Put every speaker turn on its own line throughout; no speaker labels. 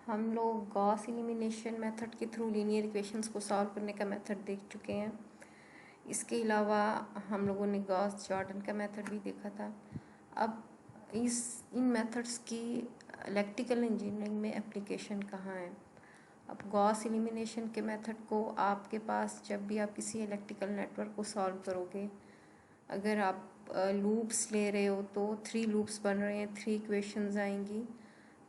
हम लोग Gauss elimination method के थ्रू लीनियर इक्वेशंस को सॉल्व करने का मेथड देख चुके हैं। इसके अलावा हम लोगों ने गॉस जॉर्डन का मेथड भी देखा था। अब इन मेथड्स की इलेक्ट्रिकल इंजीनियरिंग में एप्लीकेशन कहाँ है। अब गॉस एलिमिनेशन के मेथड को आपके पास जब भी आप किसी इलेक्ट्रिकल नेटवर्क को सॉल्व करोगे, अगर आप लूप्स ले रहे हो तो 3 लूप्स बन रहे हैं, 3 इक्वेशंस आएंगी।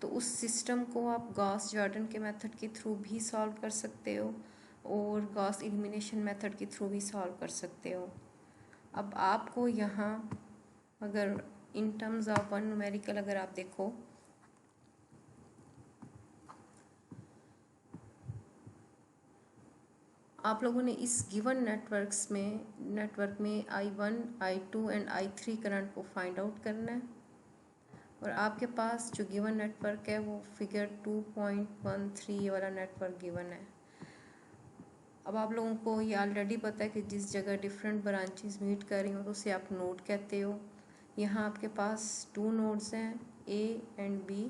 तो उस सिस्टम को आप गॉस जॉर्डन के मेथड के थ्रू भी सॉल्व कर सकते हो और गॉस एलिमिनेशन मेथड के थ्रू भी सॉल्व कर सकते हो। अब आपको यहाँ अगर in terms of one numerical अगर आप देखो, आप लोगों ने इस गिवन नेटवर्क में I1, I2 and I3 current को फाइंड आउट करना है। और आपके पास जो गिवन नेटवर्क है वो फिगर 2.13 ये वाला नेटवर्क गिवन है। अब आप लोगों को ये ऑलरेडी पता है कि जिस जगह डिफरेंट ब्रांचेस मीट कर रही हो तो उसे आप नोड कहते हो। यहाँ आपके पास 2 नोड्स हैं A एंड B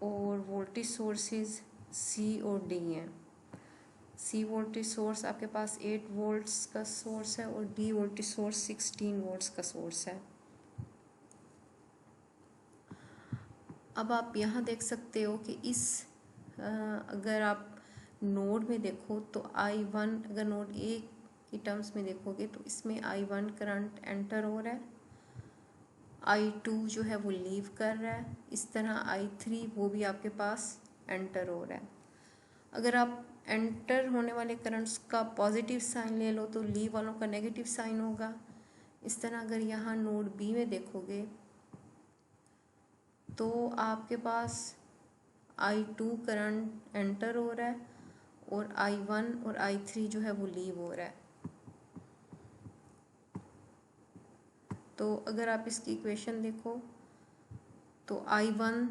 और वोल्टेज सोर्सेज C और D हैं। C वोल्टेज सोर्स आपके पास 8 वोल्ट्स का सोर्स है और D वोल्टेज सोर्स 16 वोल्ट्स का सोर्स है। अब आप यहाँ देख सकते हो कि अगर आप नोड में देखो तो I1, अगर नोड A की टर्म्स में देखोगे तो इसमें I1 करंट एंटर हो रहा है, I2 जो है वो लीव कर रहा है, इस तरह I3 वो भी आपके पास एंटर हो रहा है। अगर आप एंटर होने वाले करंट्स का पॉजिटिव साइन ले लो तो लीव वालों का नेगेटिव साइन होगा। इस तरह अगर यहाँ नोड B में देखोगे तो आपके पास I2 करंट एंटर हो रहा है और I1 और I3 जो है वो लीव हो रहा है। तो अगर आप इसकी इक्वेशन देखो तो I1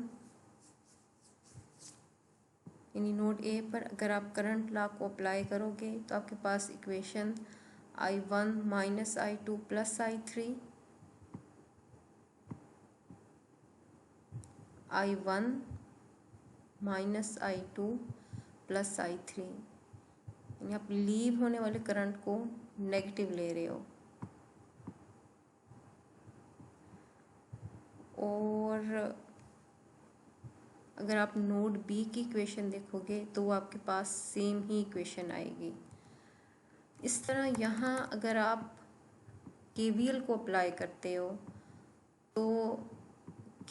यानी नोड A पर अगर आप करंट लॉ को अप्लाई करोगे तो आपके पास equation I1 minus I2 plus I3, I1 minus I2 plus I3, यानी आप लीव होने वाले करंट को नेगेटिव ले रहे हो। और अगर आप नोड B की इक्वेशन देखोगे तो वो आपके पास सेम ही इक्वेशन आएगी। इस तरह यहाँ अगर आप KVL को अप्लाई करते हो तो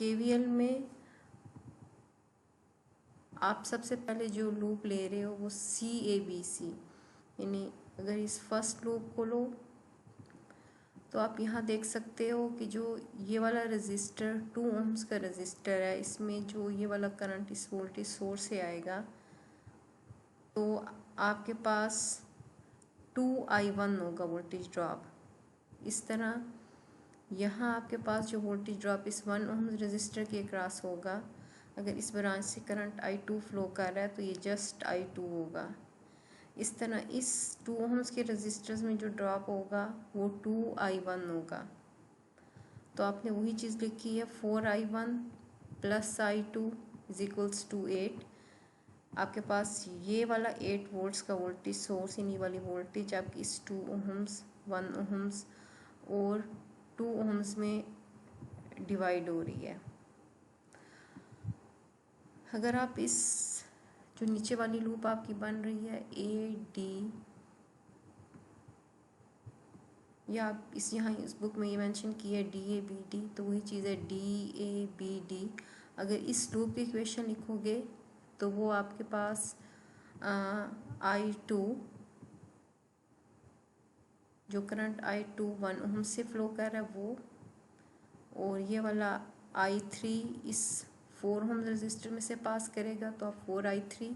KVL में आप सबसे पहले जो लूप ले रहे हो वो CABC, यानी अगर इस फर्स्ट लूप को लो तो आप यहाँ देख सकते हो कि जो ये वाला रजिस्टर 2 ओम्स का रजिस्टर है, इसमें जो ये वाला करंट इस वोल्टेज सोर्स से आएगा तो आपके पास 2I1 होगा वोल्टेज ड्रॉप। इस तरह यहाँ आपके पास जो वोल्टेज ड्रॉप इस 1 ओम रजिस्टर के अक्रॉस होगा, अगर इस ब्रांच से करंट I2 फ्लो कर रहा है तो ये जस्ट I2 होगा। इस तरह इस 2 ओम्स के रजिस्टर्स में जो ड्रॉप होगा वो 2I1 होगा। तो आपने वही चीज़ लिखी है 4I1 plus I2 is equals to 8। आपके पास ये वाला 8 वोल्ट्स का वोल्टेज सोर्स, यानी वाली वोल्टेज आपकी इस 2 ओम्स, 1 ओम्स और 2 ओम्स में डिवाइड हो रही है। अगर आप इस जो नीचे वाली लूप आपकी बन रही है AD, या आप यहाँ इस बुक में ये मेंशन की है DABD, तो वही चीज़ है DABD। अगर इस लूप की इक्वेशन लिखोगे तो वो आपके पास I2 जो करंट I2 1 ओम से फ्लो कर रहा है वो, और ये वाला I3 इस 4 ओम रजिस्टर में से पास करेगा तो आप 4I3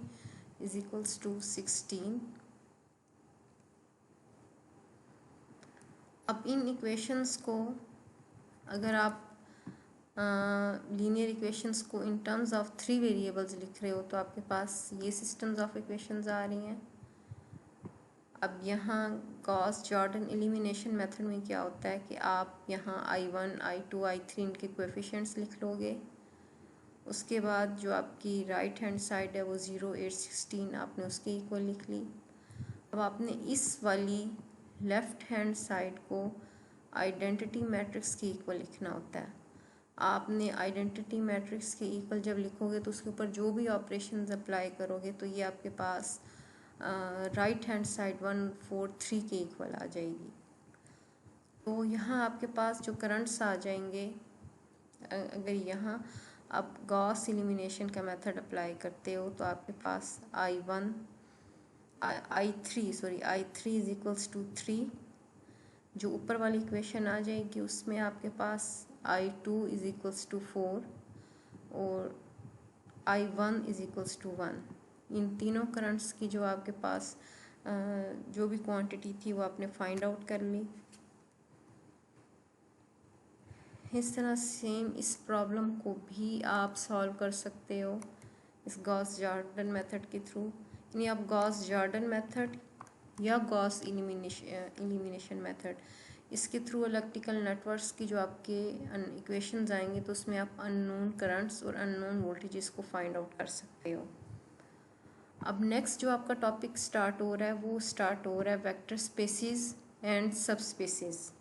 इज इक्वल्स टू 16। अब इन इक्वेशंस को अगर आप लीनियर इक्वेशंस को इन टर्म्स ऑफ 3 वेरिएबल्स लिख रहे हो तो आपके पास ये सिस्टम्स ऑफ इक्वेशंस आ रही हैं। अब यहाँ गॉस जॉर्डन एलिमिनेशन मेथड में क्या होता है कि आप यहाँ I1, I2, I3 इनके कोएफिशिएंट्स लिख लोगे उसके बाद जो आपकी राइट हैंड साइड है वो 0, 8, 16 आपने उसके इक्वल लिख ली। अब आपने इस वाली लेफ़्ट हैंड साइड को आइडेंटिटी मैट्रिक्स के इक्वल लिखना होता है। आपने आइडेंटिटी मैट्रिक्स के इक्वल जब लिखोगे तो उसके ऊपर जो भी ऑपरेशंस अप्लाई करोगे तो ये आपके पास राइट हैंड साइड 1, 4, 3 के इक्वल आ जाएगी। तो यहाँ आपके पास जो करंट्स आ जाएंगे, अगर यहाँ आप गॉस एलिमिनेशन का मेथड अप्लाई करते हो तो आपके पास I3 इज इक्वल्स टू 3, जो ऊपर वाली इक्वेशन आ जाएगी उसमें आपके पास I2 इज इक्वल्स टू 4 और I1 इज इक्वल्स टू 1। इन तीनों करंट्स की जो आपके पास जो भी क्वांटिटी थी वो आपने फाइंड आउट कर ली। इस तरह सेम इस प्रॉब्लम को भी आप सॉल्व कर सकते हो इस गॉस जॉर्डन मेथड के थ्रू। यानी आप गॉस जॉर्डन मेथड या गॉस एलिमिनेशन मेथड, इसके थ्रू इलेक्ट्रिकल नेटवर्क्स की जो आपके इक्वेशंस आएंगे तो उसमें आप अननोन करंट्स और अननोन वोल्टेजेस को फाइंड आउट कर सकते हो। अब नेक्स्ट जो आपका टॉपिक स्टार्ट हो रहा है वो स्टार्ट हो रहा है वेक्टर स्पेसिस एंड सब स्पेसिस।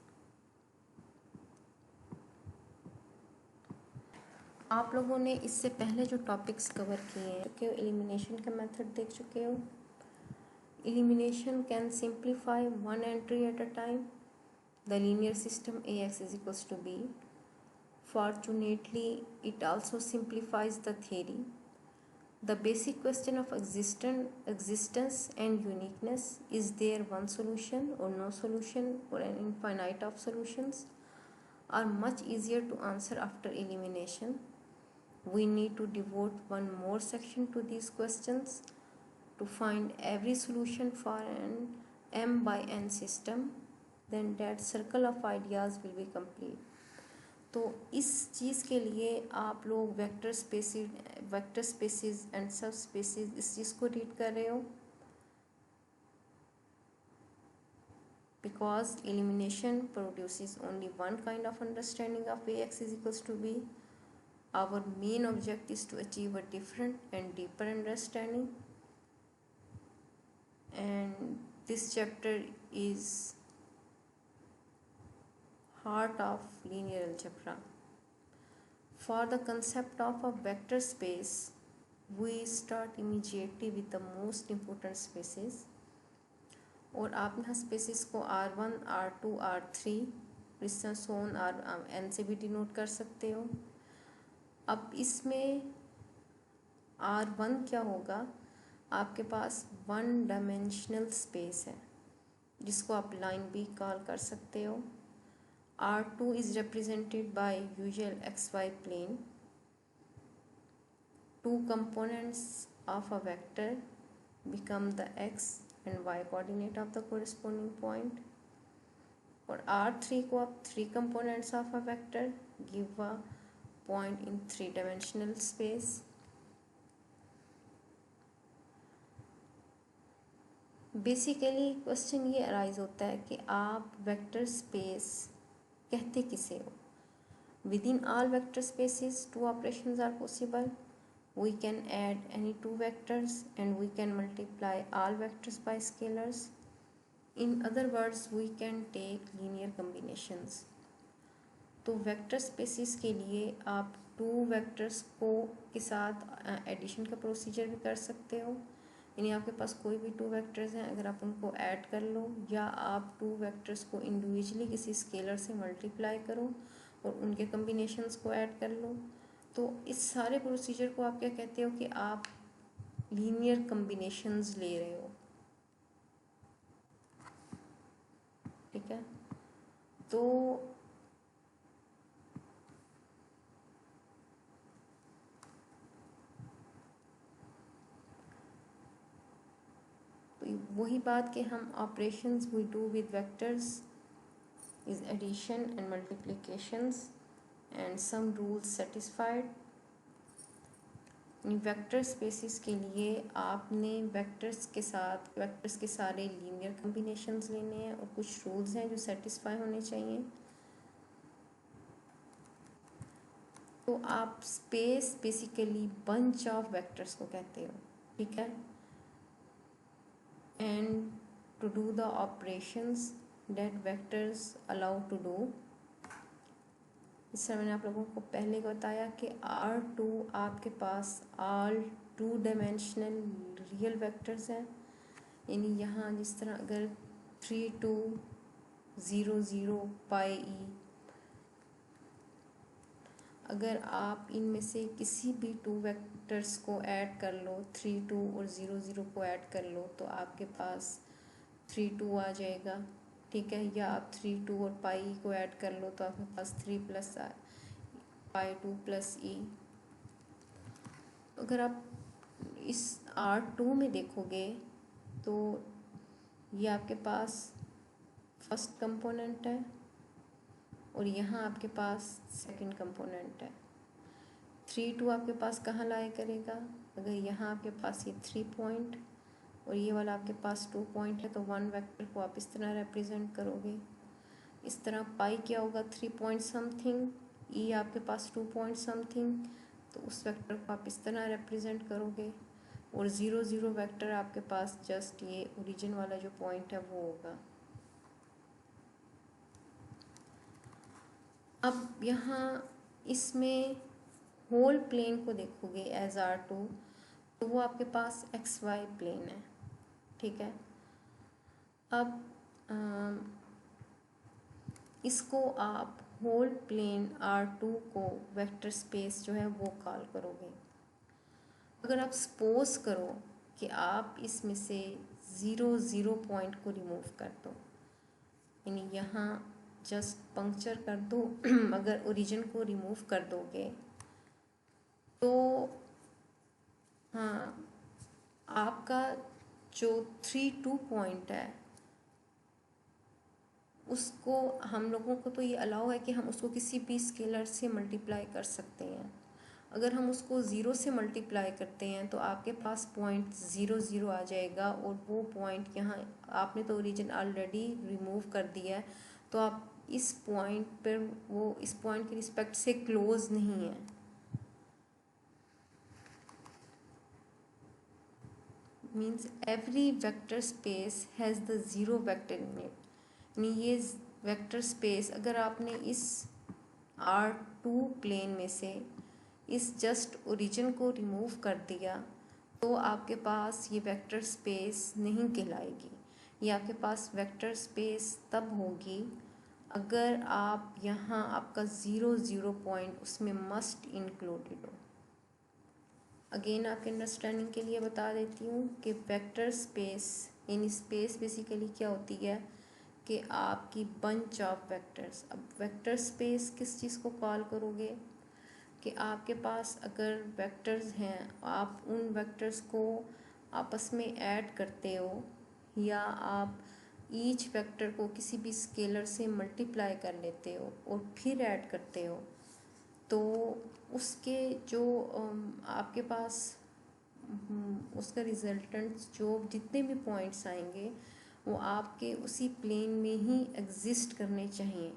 आप लोगों ने इससे पहले जो टॉपिक्स कवर किए हैं कि एलिमिनेशन का मेथड देख चुके हो। Elimination can simplify one entry at a time the linear system AX is equals to B. Fortunately, it also simplifies the theory. The basic question of existence and uniqueness, is there one solution or no solution or an infinite of solutions, are much easier to answer after elimination. We need to devote one more section to these questions to find every solution for an m by n system. Then that circle of ideas will be complete. तो इस चीज़ के लिए आप लोग vector spaces and सब spaces इस चीज़ को read कर रहे हो, because elimination produces only one kind of understanding of AX is equals to B. Our main object is to achieve a different and deeper understanding, and this chapter is heart of linear algebra. For the concept of a vector space, we start immediately with the most important spaces. और आप यहाँ spaces को R1, R2, R3 सोन R n से भी denote कर सकते हो। अब इसमें R1 क्या होगा, आपके पास वन डायमेंशनल स्पेस है जिसको आप लाइन भी कॉल कर सकते हो। R2 is represented by usual XY plane. Two components of a vector become the X and Y coordinate of the corresponding point. और R3 को आप three components of a vector give a point in three-dimensional space. Basically question ये arise होता है कि आप vector space कहते किसे हो। Within all vector spaces, two operations are possible. We can add any two vectors and we can multiply all vectors by scalars. In other words, we can take linear combinations. तो vector spaces के लिए आप two vectors को के साथ addition का procedure भी कर सकते हो। यानी आपके पास कोई भी टू वेक्टर्स हैं, अगर आप उनको ऐड कर लो या आप टू वेक्टर्स को इंडिविजुअली किसी स्केलर से मल्टीप्लाई करो और उनके कम्बिनेशंस को ऐड कर लो, तो इस सारे प्रोसीजर को आप क्या कहते हो कि आप लीनियर कम्बिनेशंस ले रहे हो। ठीक है, तो वही बात कि हम operations we do with vectors is addition and multiplications and some rules satisfied. Vector spaces के लिए आपने वेक्टर्स के सारे लीनियर कॉम्बिनेशंस लेने हैं और कुछ रूल्स हैं जो सेटिस्फाई होने चाहिए। तो तो आप space basically bunch of vectors को कहते हो, ठीक है। And to do the operations that vectors allow to do, इस तरह मैंने आप लोगों को पहले बताया कि R2 आपके पास ऑल 2 डायमेंशनल रियल वेक्टर्स हैं। यानी यहाँ जिस तरह अगर 3 2 0 0 पाई ई, अगर आप इनमें से किसी भी 2 वेक्टर्स को ऐड कर लो, 3 2 और 0 0 को ऐड कर लो, तो आपके पास 3 2 आ जाएगा, ठीक है। या आप 3 2 और पाई को ऐड कर लो तो आपके पास 3 प्लस पाई 2 प्लस ई। अगर आप इस R2 में देखोगे तो ये आपके पास फर्स्ट कंपोनेंट है और यहाँ आपके पास सेकंड कंपोनेंट है। 3 2 आपके पास कहाँ लाया करेगा, अगर यहाँ आपके पास ये 3 पॉइंट और ये वाला आपके पास 2 पॉइंट है, तो 1 वेक्टर को आप इस तरह रिप्रेजेंट करोगे। इस तरह पाई क्या होगा, 3 पॉइंट समथिंग, ई आपके पास 2 पॉइंट समथिंग, तो उस वेक्टर को आप इस तरह रिप्रेजेंट करोगे। और 0 0 वेक्टर आपके पास जस्ट ये ओरिजिन वाला जो पॉइंट है वो होगा। अब यहाँ इसमें होल प्लेन को देखोगे एज R2, तो वो आपके पास XY प्लेन है, ठीक है। अब इसको आप होल प्लेन R2 को वेक्टर स्पेस जो है वो कॉल करोगे। अगर आप सपोज करो कि आप इसमें से 0 0 पॉइंट को रिमूव कर दो, यानी यहाँ जस्ट पंक्चर कर दो अगर ओरिजिन को रिमूव कर दोगे तो हाँ, आपका जो 3 2 पॉइंट है उसको हम लोगों को तो ये अलाउ है कि हम उसको किसी भी स्केलर से मल्टीप्लाई कर सकते हैं। अगर हम उसको 0 से मल्टीप्लाई करते हैं तो आपके पास पॉइंट 0 0 आ जाएगा और वो पॉइंट यहाँ आपने तो ओरिजिन ऑलरेडी रिमूव कर दिया है, तो आप इस पॉइंट पर वो इस पॉइंट के रिस्पेक्ट से क्लोज नहीं है। Means every vector space has the zero vector in it. यानी ये वेक्टर स्पेस अगर आपने इस R2 प्लेन में से इस जस्ट ओरिजिन को रिमूव कर दिया तो आपके पास ये वेक्टर स्पेस नहीं कहलाएगी। ये आपके पास वेक्टर स्पेस तब होगी अगर आप यहाँ आपका 0 0 पॉइंट उसमें मस्ट इंक्लूडेड हो। अगेन आपके अंडरस्टैंडिंग के लिए बता देती हूँ कि वेक्टर स्पेस यानी स्पेस बेसिकली क्या होती है कि आपकी बंच ऑफ वेक्टर्स। अब वेक्टर स्पेस किस चीज़ को कॉल करोगे कि आपके पास अगर वेक्टर्स हैं, आप उन वेक्टर्स को आपस में ऐड करते हो या आप ईच वेक्टर को किसी भी स्केलर से मल्टीप्लाई कर लेते हो और फिर ऐड करते हो, तो उसके जो आपके पास उसका रिजल्टेंट जो जितने भी पॉइंट्स आएंगे वो आपके उसी प्लेन में ही एग्जिस्ट करने चाहिए,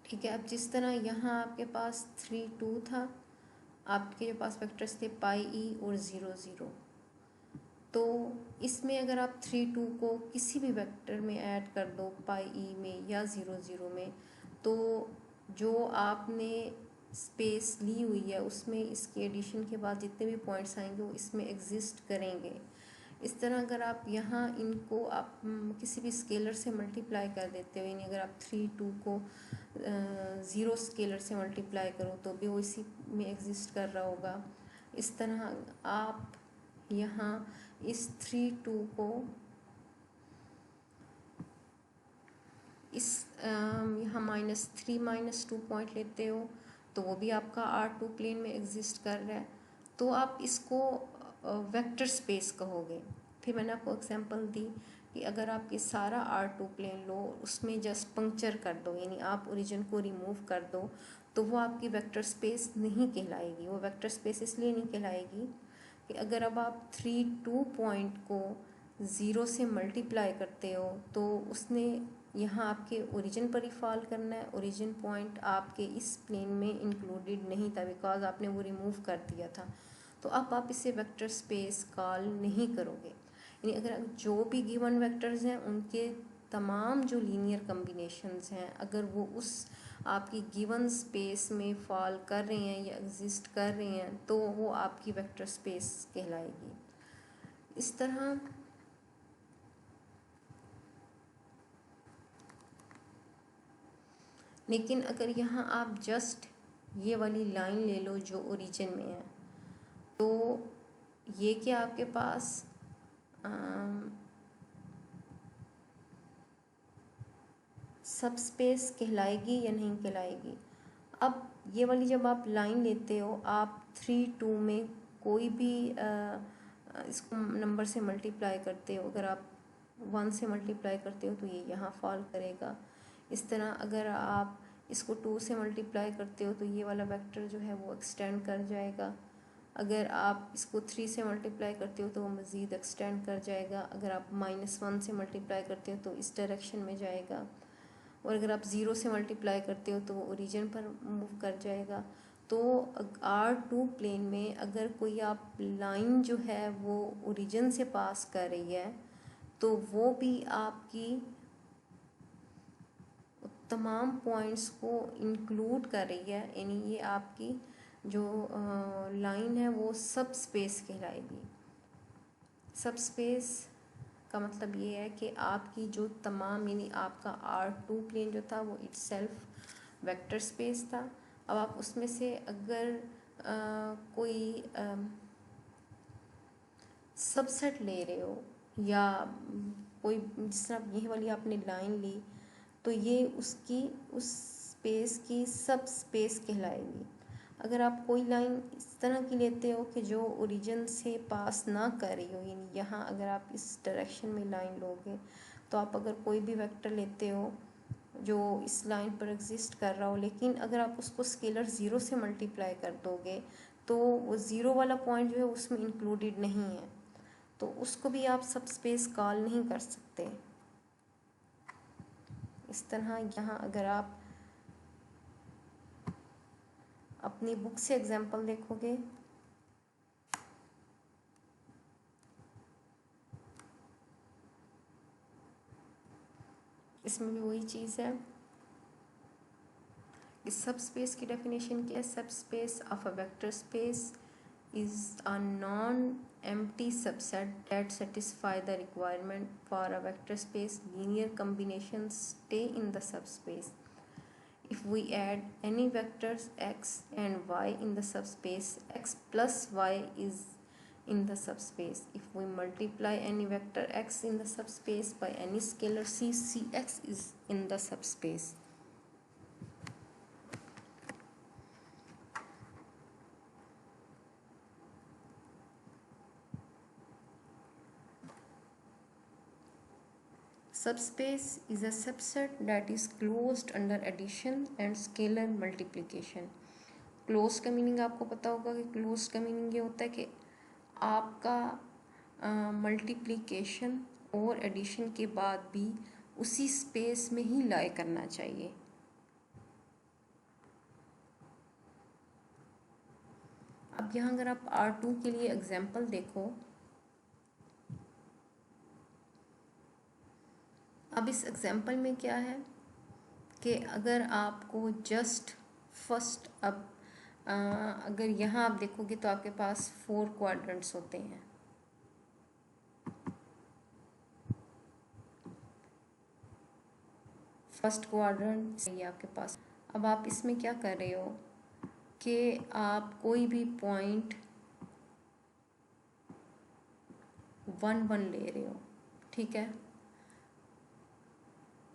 ठीक है। अब जिस तरह यहाँ आपके पास 3 2 था, आपके जो पास वेक्टर्स थे पाई ई और 0 0, तो इसमें अगर आप 3 2 को किसी भी वेक्टर में ऐड कर दो पाई ई में या 0 0 में, तो जो आपने स्पेस ली हुई है उसमें इसके एडिशन के बाद जितने भी पॉइंट्स आएंगे वो इसमें एग्जिस्ट करेंगे। इस तरह अगर आप यहाँ इनको आप किसी भी स्केलर से मल्टीप्लाई कर देते हो, यानी अगर आप 3 2 को 0 स्केलर से मल्टीप्लाई करो तो भी वो इसी में एग्जिस्ट कर रहा होगा। इस तरह आप यहाँ इस 3 2 को इस यहाँ -3 -2 पॉइंट लेते हो तो वो भी आपका R2 प्लेन में एग्जिस्ट कर रहा है, तो आप इसको वेक्टर स्पेस कहोगे। फिर मैंने आपको एग्जांपल दी कि अगर आप ये सारा R2 प्लेन लो उसमें जस्ट पंक्चर कर दो, यानी आप ओरिजिन को रिमूव कर दो, तो वो आपकी वेक्टर स्पेस नहीं कहलाएगी। वो वेक्टर स्पेस इसलिए नहीं कहलाएगी कि अगर अब आप 3 2 पॉइंट को 0 से मल्टीप्लाई करते हो तो उसने यहाँ आपके ओरिजिन पर ही फॉल करना है। ओरिजिन पॉइंट आपके इस प्लेन में इंक्लूडेड नहीं था बिकॉज आपने वो रिमूव कर दिया था। तो अब आप इसे वेक्टर स्पेस कॉल नहीं करोगे। यानी अगर जो भी गिवन वेक्टर्स हैं उनके तमाम जो लीनियर कम्बिनेशंस हैं अगर वो उस आपकी गिवन स्पेस में फॉल कर रहे हैं या एग्जिस्ट कर रहे हैं तो वो आपकी वेक्टर स्पेस कहलाएगी। इस तरह लेकिन अगर यहाँ आप जस्ट ये वाली लाइन ले लो जो ओरिजिन में है तो ये क्या आपके पास सब स्पेस कहलाएगी या नहीं कहलाएगी। अब ये वाली जब आप लाइन लेते हो आप 3 2 में कोई भी इसको नंबर से मल्टीप्लाई करते हो। अगर आप 1 से मल्टीप्लाई करते हो तो ये यहाँ फॉल करेगा। इस तरह अगर आप इसको 2 से मल्टीप्लाई करते हो तो ये वाला वेक्टर जो है वो एक्सटेंड कर जाएगा। अगर आप इसको 3 से मल्टीप्लाई करते हो तो वो मज़ीद एक्सटेंड कर जाएगा। अगर आप -1 से मल्टीप्लाई करते हो तो इस डायरेक्शन में जाएगा। और अगर आप 0 से मल्टीप्लाई करते हो तो वो ओरिजिन पर मूव कर जाएगा। तो R2 प्लेन में अगर कोई आप लाइन जो है वो ओरिजिन से पास कर रही है तो वो भी आपकी तमाम पॉइंट्स को इंक्लूड कर रही है। यानी ये आपकी जो लाइन है वो सब स्पेस कहलाएगी। सब स्पेस का मतलब ये है कि आपकी जो तमाम यानी आपका R2 प्लेन जो था वो इटसेल्फ वेक्टर स्पेस था। अब आप उसमें से अगर कोई सबसेट ले रहे हो या कोई जिस तरह ये वाली आपने लाइन ली तो ये उसकी उस स्पेस की सब स्पेस कहलाएगी। अगर आप कोई लाइन इस तरह की लेते हो कि जो ओरिजिन से पास ना कर रही हो यानी यहाँ अगर आप इस डायरेक्शन में लाइन लोगे तो आप अगर कोई भी वेक्टर लेते हो जो इस लाइन पर एग्जिस्ट कर रहा हो लेकिन अगर आप उसको स्केलर 0 से मल्टीप्लाई कर दोगे तो वो 0 वाला पॉइंट जो है उसमें इंक्लूडेड नहीं है तो उसको भी आप सब स्पेस कॉल नहीं कर सकते। इस तरह यहाँ अगर आप अपनी बुक से एग्जाम्पल देखोगे इसमें भी वही चीज़ है। इस सब स्पेस की डेफिनेशन क्या है। सब space of a vector space is a non-empty subset that satisfy the requirement for a vector space. Linear combinations stay in the subspace. If we add any vectors x and y in the subspace, x plus y is in the subspace. If we multiply any vector x in the subspace by any scalar c, cx is in the subspace. Subspace is a subset that is closed under addition and scalar multiplication. Close का meaning आपको पता होगा कि close का meaning ये होता है कि आपका मल्टीप्लिकेशन और एडिशन के बाद भी उसी स्पेस में ही लाई करना चाहिए। अब यहाँ अगर आप R2 के लिए एग्जाम्पल देखो अब इस एग्जाम्पल में क्या है कि अगर आपको जस्ट फर्स्ट अब अगर यहाँ आप देखोगे तो आपके पास 4 क्वाड्रेंट्स होते हैं। फर्स्ट क्वाड्रेंट ये आपके पास। अब आप इसमें क्या कर रहे हो कि आप कोई भी पॉइंट 1 1 ले रहे हो, ठीक है।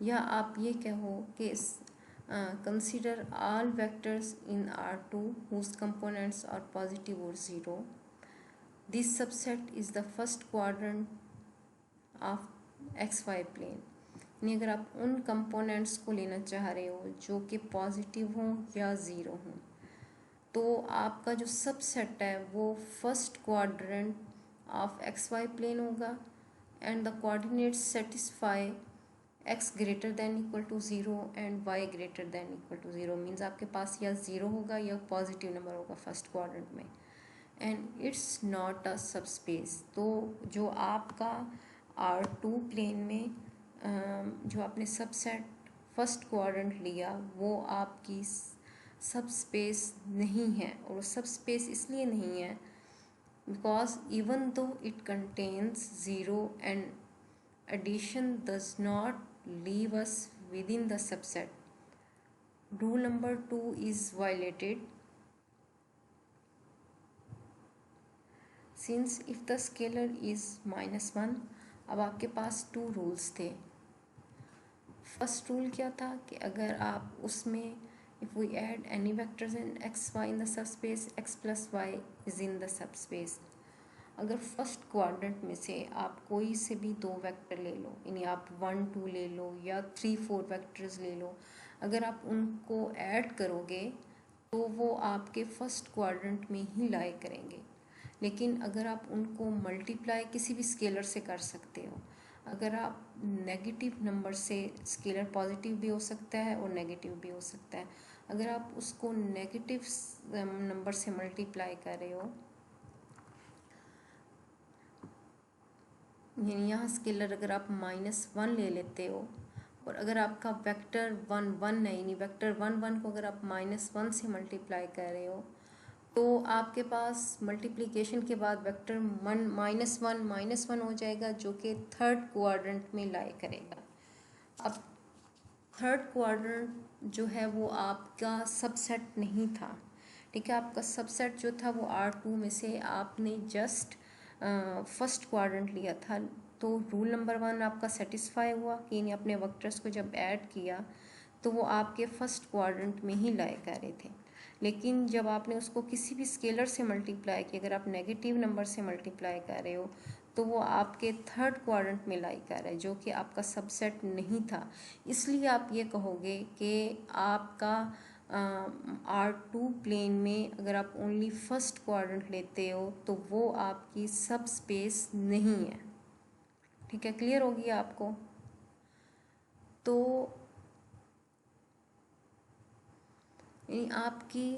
या आप ये कहो कि consider all vectors in R2 whose components are positive or 0. This subset is the first quadrant of xy plane. यानी अगर आप उन कंपोनेंट्स को लेना चाह रहे हो जो कि पॉजिटिव हों या ज़ीरो हों तो आपका जो सबसेट है वो first quadrant of X Y plane होगा and the coordinates satisfy x greater than equal to 0 and y greater than equal to 0 means आपके पास या 0 होगा या पॉजिटिव नंबर होगा फर्स्ट क्वाड्रेंट में, and it's not a subspace. तो जो आपका R2 प्लेन में जो आपने सबसेट फर्स्ट क्वाड्रेंट लिया वो आपकी सब स्पेस नहीं है, और सब स्पेस इसलिए नहीं है because even though it contains 0 and addition does not leave us within the subset, rule number 2 is violated since if the scalar is -1। अब आपके पास 2 रूल्स थे। फर्स्ट रूल क्या था कि अगर आप उसमें if we add any vectors in x y in the subspace x plus y is in the subspace। अगर फर्स्ट क्वाड्रेंट में से आप कोई से भी 2 वेक्टर ले लो, यानी आप 1 2 ले लो या 3 4 वेक्टर्स ले लो, अगर आप उनको ऐड करोगे तो वो आपके फर्स्ट क्वाड्रेंट में ही लाई करेंगे। लेकिन अगर आप उनको मल्टीप्लाई किसी भी स्केलर से कर सकते हो। अगर आप नेगेटिव नंबर से, स्केलर पॉजिटिव भी हो सकता है और नेगेटिव भी हो सकता है, अगर आप उसको नेगेटिव नंबर से मल्टीप्लाई कर रहे हो, यानी यहाँ स्केलर अगर आप -1 ले लेते हो और अगर आपका वेक्टर 1 1 है, यानी वेक्टर 1 1 को अगर आप -1 से मल्टीप्लाई कर रहे हो तो आपके पास मल्टीप्लिकेशन के बाद वेक्टर -1 हो जाएगा जो कि थर्ड क्वाड्रेंट में लाई करेगा। अब थर्ड क्वाड्रेंट जो है वो आपका सबसेट नहीं था, ठीक है। आपका सबसेट जो था वो R2 में से आपने जस्ट फर्स्ट क्वाड्रेंट लिया था, तो रूल नंबर 1 आपका सेटिस्फाई हुआ कि यानी अपने वेक्टर्स को जब ऐड किया तो वो आपके फर्स्ट क्वाड्रेंट में ही लाई कर रहे थे। लेकिन जब आपने उसको किसी भी स्केलर से मल्टीप्लाई किया, अगर आप नेगेटिव नंबर से मल्टीप्लाई कर रहे हो तो वो आपके थर्ड क्वाड्रेंट में लाई कर रहा है जो कि आपका सबसेट नहीं था। इसलिए आप ये कहोगे कि आपका R2 प्लेन में अगर आप ओनली फर्स्ट क्वाड्रेंट लेते हो तो वो आपकी सब स्पेस नहीं है, ठीक है। क्लियर होगी आपको? तो यानी आपकी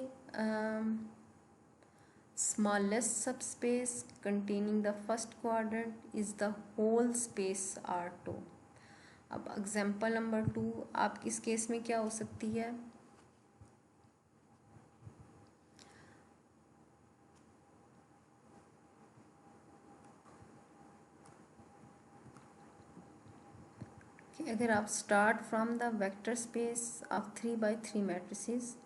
smallest subspace containing the first quadrant is the whole space R2। अब एग्जाम्पल नंबर 2 आप किस केस में क्या हो सकती है? कि अगर आप start from the vector space of 3x3 matrices,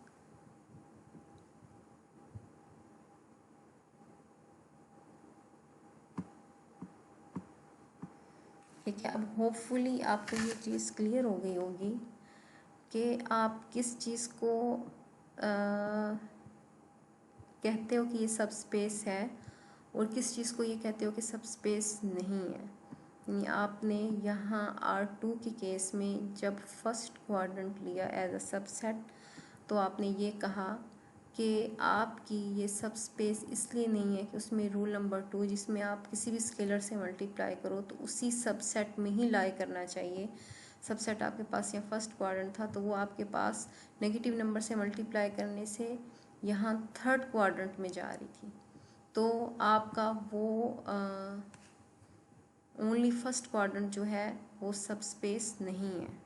ठीक है। अब होपफुली आपको ये चीज़ क्लियर हो गई होगी कि आप किस चीज़ को कहते हो कि ये सब स्पेस है और किस चीज़ को ये कहते हो कि सब स्पेस नहीं है। यानी आपने यहाँ R2 के केस में जब फर्स्ट क्वाड्रेंट लिया एज अ सबसेट तो आपने ये कहा कि आपकी ये सब स्पेस इसलिए नहीं है कि उसमें रूल नंबर 2 जिसमें आप किसी भी स्केलर से मल्टीप्लाई करो तो उसी सबसेट में ही लाई करना चाहिए। सबसेट आपके पास यहाँ फर्स्ट क्वाड्रेंट था तो वो आपके पास नेगेटिव नंबर से मल्टीप्लाई करने से यहाँ थर्ड क्वाड्रेंट में जा रही थी, तो आपका वो ओनली फर्स्ट क्वाड्रेंट जो है वो सब स्पेस नहीं है।